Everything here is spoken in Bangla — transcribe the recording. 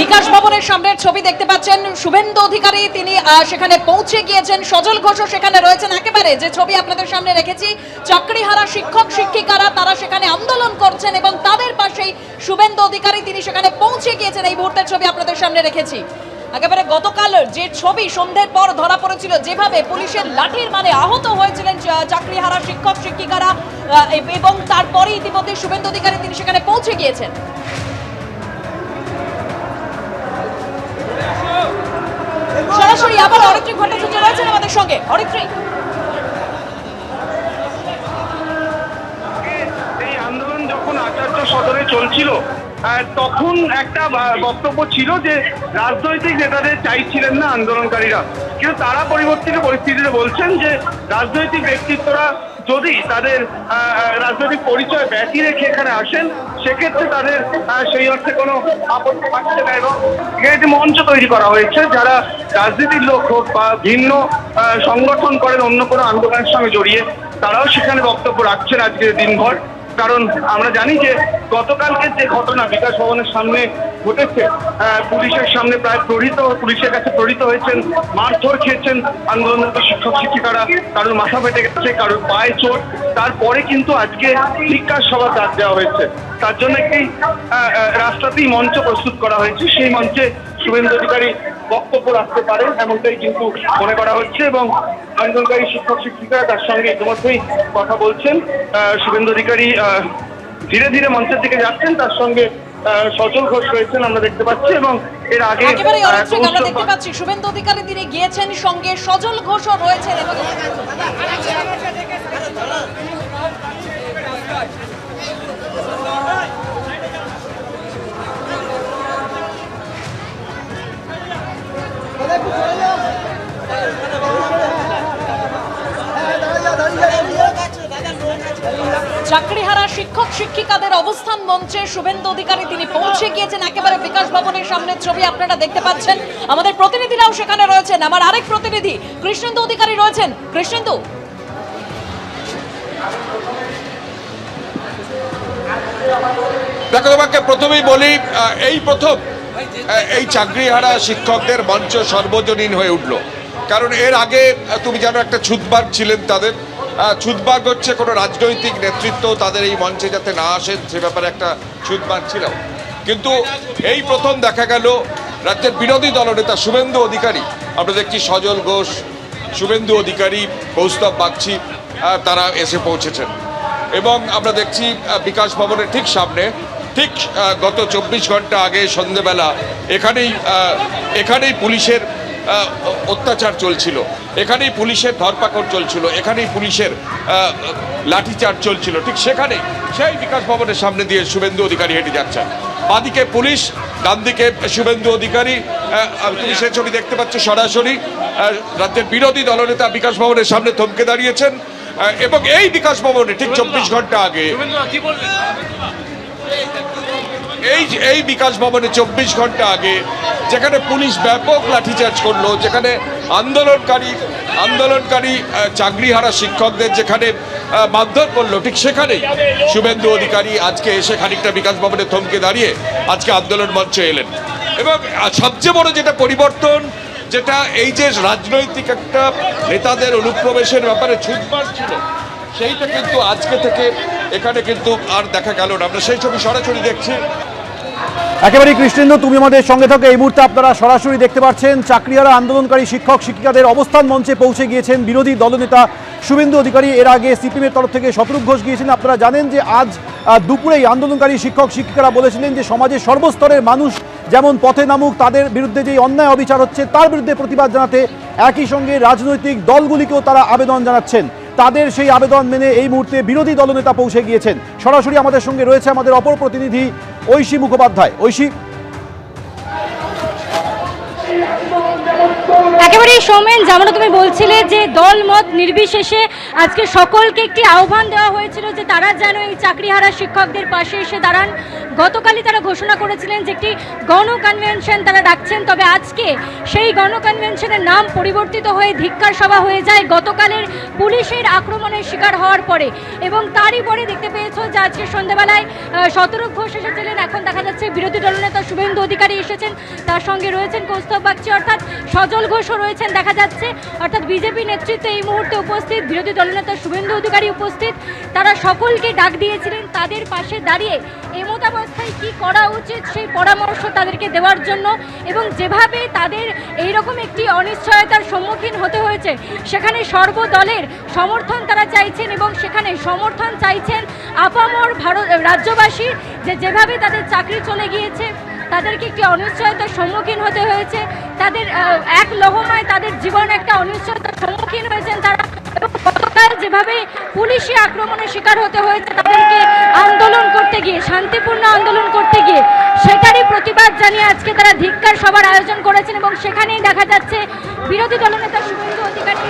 বিকাশ ভবনের সামনের ছবি দেখতে পাচ্ছেন, শুভেন্দু অধিকারী তিনি সেখানে পৌঁছে গিয়েছেন, সজল ঘোষও সেখানে রয়েছেন। একেবারে যে ছবি আপনাদের সামনে রেখেছি, চাকরিহারা শিক্ষক শিক্ষিকারা তারা সেখানে আন্দোলন করছেন এবং তাদের পাশেই শুভেন্দু অধিকারী তিনি সেখানে পৌঁছে গিয়েছেন। এই মুহূর্তের ছবি আপনাদের সামনে রেখেছি। একেবারে গতকাল যে ছবি সন্ধ্যের পর ধরা পড়েছিল, যেভাবে পুলিশের লাঠির মানে আহত হয়েছিলেন চাকরিহারা শিক্ষক শিক্ষিকারা, এবং তারপরে ইতিমধ্যে শুভেন্দু অধিকারী তিনি সেখানে পৌঁছে গিয়েছেন। সরাসরি আবার অরিত্রী ভট্টাচার্য রয়েছেন আমাদের সঙ্গে। অরিত্রী, এই আন্দোলন যখন আচার্য সদরে চলছিল তখন একটা বক্তব্য ছিল যে রাজনৈতিক নেতাদের চাইছিলেন না আন্দোলনকারীরা, কিন্তু তারা পরিবর্তিত পরিস্থিতিতে বলছেন যে রাজনৈতিক ব্যক্তিত্বরা যদি তাদের রাজনৈতিক পরিচয় ব্যতি রেখে এখানে আসেন সেক্ষেত্রে তাদের সেই অর্থে কোনো আপত্তি থাকছে না। এবং একটি মঞ্চ তৈরি করা হয়েছে, যারা রাজনীতির লোক হোক বা ভিন্ন সংগঠন করেন অন্য কোনো আন্দোলনের সঙ্গে জড়িয়ে, তারাও সেখানে বক্তব্য রাখছেন আজকের দিনভর। কারণ আমরা জানি যে গতকালকের যে ঘটনা বিকাশ ভবনের সামনে ঘটেছে, পুলিশের সামনে প্রায় পুলিশের কাছে প্রহৃত হয়েছেন, মারধর খেয়েছেন আন্দোলনরত শিক্ষক শিক্ষিকারা, কারোর মাথা ফেটে গেছে, কারোর পায়ে চোট। তারপরে কিন্তু আজকে ধিক্কার সভা ডাক দেওয়া হয়েছে। তার জন্য একটি রাস্তাতেই মঞ্চ প্রস্তুত করা হয়েছে, সেই মঞ্চে শুভেন্দু অধিকারী বক্তব্য রাখতে পারেন এমনটাই কিন্তু মনে করা হচ্ছে। এবং আন্দোলনকারী শিক্ষক শিক্ষিকারা তার সঙ্গে ইতিমধ্যেই কথা বলছেন। শুভেন্দু অধিকারী ধীরে ধীরে মঞ্চের দিকে যাচ্ছেন, তার সঙ্গে সজল ঘোষ রয়েছেন আমরা দেখতে পাচ্ছি। এবং এর আগে একেবারে আমরা দেখতে পাচ্ছি শুভেন্দু অধিকারী তিনি গিয়েছেন, সঙ্গে সজল ঘোষও রয়েছেন। এবং চাকরিহারা শিক্ষক শিক্ষিকাদের অবস্থান মঞ্চে শুভেন্দু অধিকারী তিনি পৌঁছে গিয়েছেন। একেবারে বিকাশ ভবনের সামনের ছবি আপনারা দেখতে পাচ্ছেন। আমাদের প্রতিনিধিরাও সেখানে রয়েছেন। আমার আরেক প্রতিনিধি কৃষ্ণেন্দু অধিকারী রয়েছেন। কৃষ্ণেন্দু, দেখো, তোমাকে প্রথমেই বলি, এই প্রথম এই চাকরিহারা শিক্ষকদের মঞ্চ সর্বজনীন হয়ে উঠল। কারণ এর আগে তুমি জানো একটা ছুতবাগ ছিলেন তাদের। ছুতবাগ হচ্ছে কোনো রাজনৈতিক নেতৃত্ব তাদের এই মঞ্চে যাতে না আসেন সে ব্যাপারে একটা ছুতবাগ ছিল। কিন্তু এই প্রথম দেখা গেল রাজ্যের বিরোধী দলনেতা শুভেন্দু অধিকারী, আমরা দেখছি সজল ঘোষ, শুভেন্দু অধিকারী, কৌস্তব বাগচি তারা এসে পৌঁছেছেন। এবং আমরা দেখছি বিকাশ ভবনের ঠিক সামনে, ঠিক গত 24 ঘন্টা আগে সন্ধ্যেবেলা এখানেই পুলিশের অত্যাচার চলছিল, এখানেই পুলিশের ধরপাকড় চলছিল, এখানেই পুলিশের লাঠিচার্জ চলছিল। ঠিক সেখানেই সেই বিকাশ ভবনের সামনে দিয়ে শুভেন্দু অধিকারী হেঁটে যাচ্ছেন। বাদিকে পুলিশ, ডান দিকে শুভেন্দু অধিকারী। তুমি সে ছবি দেখতে পাচ্ছ সরাসরি। রাজ্যের বিরোধী দলনেতা বিকাশ ভবনের সামনে থমকে দাঁড়িয়েছেন। এবং এই বিকাশ ভবনে ঠিক 24 ঘন্টা আগে এই বিকাশ ভবনে 24 ঘন্টা আগে যেখানে পুলিশ ব্যাপক লাঠিচার্জ করলো, যেখানে আন্দোলনকারী চাকরিহারা শিক্ষকদের যেখানে মারধর করলো, ঠিক সেখানেই শুভেন্দু অধিকারী আজকে এসে খানিকটা বিকাশ ভবনে থমকে দাঁড়িয়ে আজকে আন্দোলন মঞ্চে এলেন। এবং সবচেয়ে বড় যেটা পরিবর্তন, যেটা এই যে রাজনৈতিক একটা নেতাদের অনুপ্রবেশের ব্যাপারে ছুটবাস ছিল, সেইটা কিন্তু আজকে থেকে এখানে কিন্তু আর দেখা গেল না। আমরা সেই ছবি সরাসরি দেখছি। একেবারেই কৃষ্ণেন্দু, তুমি আমাদের সঙ্গে থাকো। এই মুহূর্তে আপনারা সরাসরি দেখতে পাচ্ছেন চাকরিহারা আন্দোলনকারী শিক্ষক শিক্ষিকাদের অবস্থান মঞ্চে পৌঁছে গিয়েছেন বিরোধী দলনেতা শুভেন্দু অধিকারী। এর আগে সিপিএমের তরফ থেকে শতরূপ ঘোষ গিয়েছেন। আপনারা জানেন যে আজ দুপুরেই আন্দোলনকারী শিক্ষক শিক্ষিকারা বলেছিলেন যে সমাজের সর্বস্তরের মানুষ যেমন পথে নামুক, তাদের বিরুদ্ধে যে অন্যায় অবিচার হচ্ছে তার বিরুদ্ধে প্রতিবাদ জানাতে একই সঙ্গে রাজনৈতিক দলগুলিকেও তারা আবেদন জানাচ্ছেন। তাদের সেই আবেদন মেনে এই মুহূর্তে বিরোধী দলনেতা পৌঁছে গিয়েছেন। সরাসরি আমাদের সঙ্গে রয়েছে আমাদের অপর প্রতিনিধি ঐশী মুখোপাধ্যায়। ঐশী, একেবারেই সৌমেন, যেমন তুমি বলছিলে যে দল মত নির্বিশেষে আজকে সকলকে একটি আহ্বান দেওয়া হয়েছিল যে তারা যেন এই চাকরিহারা শিক্ষকদের পাশে এসে দাঁড়ান। গতকালই তারা ঘোষণা করেছিলেন যে একটি গণ কনভেনশন তারা ডাকছেন, তবে আজকে সেই গণ কনভেনশনের নাম পরিবর্তিত হয়ে ধিক্কার সভা হয়ে যায় গতকালের পুলিশের আক্রমণের শিকার হওয়ার পরে। এবং তারই পরে দেখতে পেয়েছো যে আজকে সন্ধ্যাবেলায় শতরূপ ঘোষ এসেছিলেন, এখন দেখা যাচ্ছে বিরোধী দলনেতা শুভেন্দু অধিকারী এসেছেন, তার সঙ্গে রয়েছেন কৌস্তব বাগচি অর্থাৎ সজল ঘোষও রয়েছেন দেখা যাচ্ছে, অর্থাৎ বিজেপি নেতৃত্বে এই মুহূর্তে উপস্থিত, বিরোধী দলনেতা শুভেন্দু অধিকারী উপস্থিত। তারা সকলকে ডাক দিয়েছিলেন তাদের পাশে দাঁড়িয়ে এমতাবস্থায় কি করা উচিত সেই পরামর্শ তাদেরকে দেওয়ার জন্য, এবং যেভাবে তাদের এইরকম একটি অনিশ্চয়তার সম্মুখীন হতে হয়েছে সেখানে সর্বদলের সমর্থন তারা চাইছেন, এবং সেখানে সমর্থন চাইছেন আপামর রাজ্যবাসী, যেভাবে তাদের চাকরি চলে গিয়েছে, তাদেরকে একটি অনিশ্চয়তার সম্মুখীন হতে হয়েছে, তাদের এক লহমায় তাদের জীবন একটা অনিশ্চয়তার সম্মুখীন হয়েছেন তারা, এবং গতকাল যেভাবে পুলিশি আক্রমণের শিকার হতে হয়েছে তাদেরকে আন্দোলন করতে গিয়ে, শান্তিপূর্ণ আন্দোলন করতে গিয়ে, সেটারই প্রতিবাদ জানিয়ে আজকে তারা ধিক্কার সভার আয়োজন করেছেন। এবং সেখানেই দেখা যাচ্ছে বিরোধী দলনেতা শুভেন্দু অধিকারী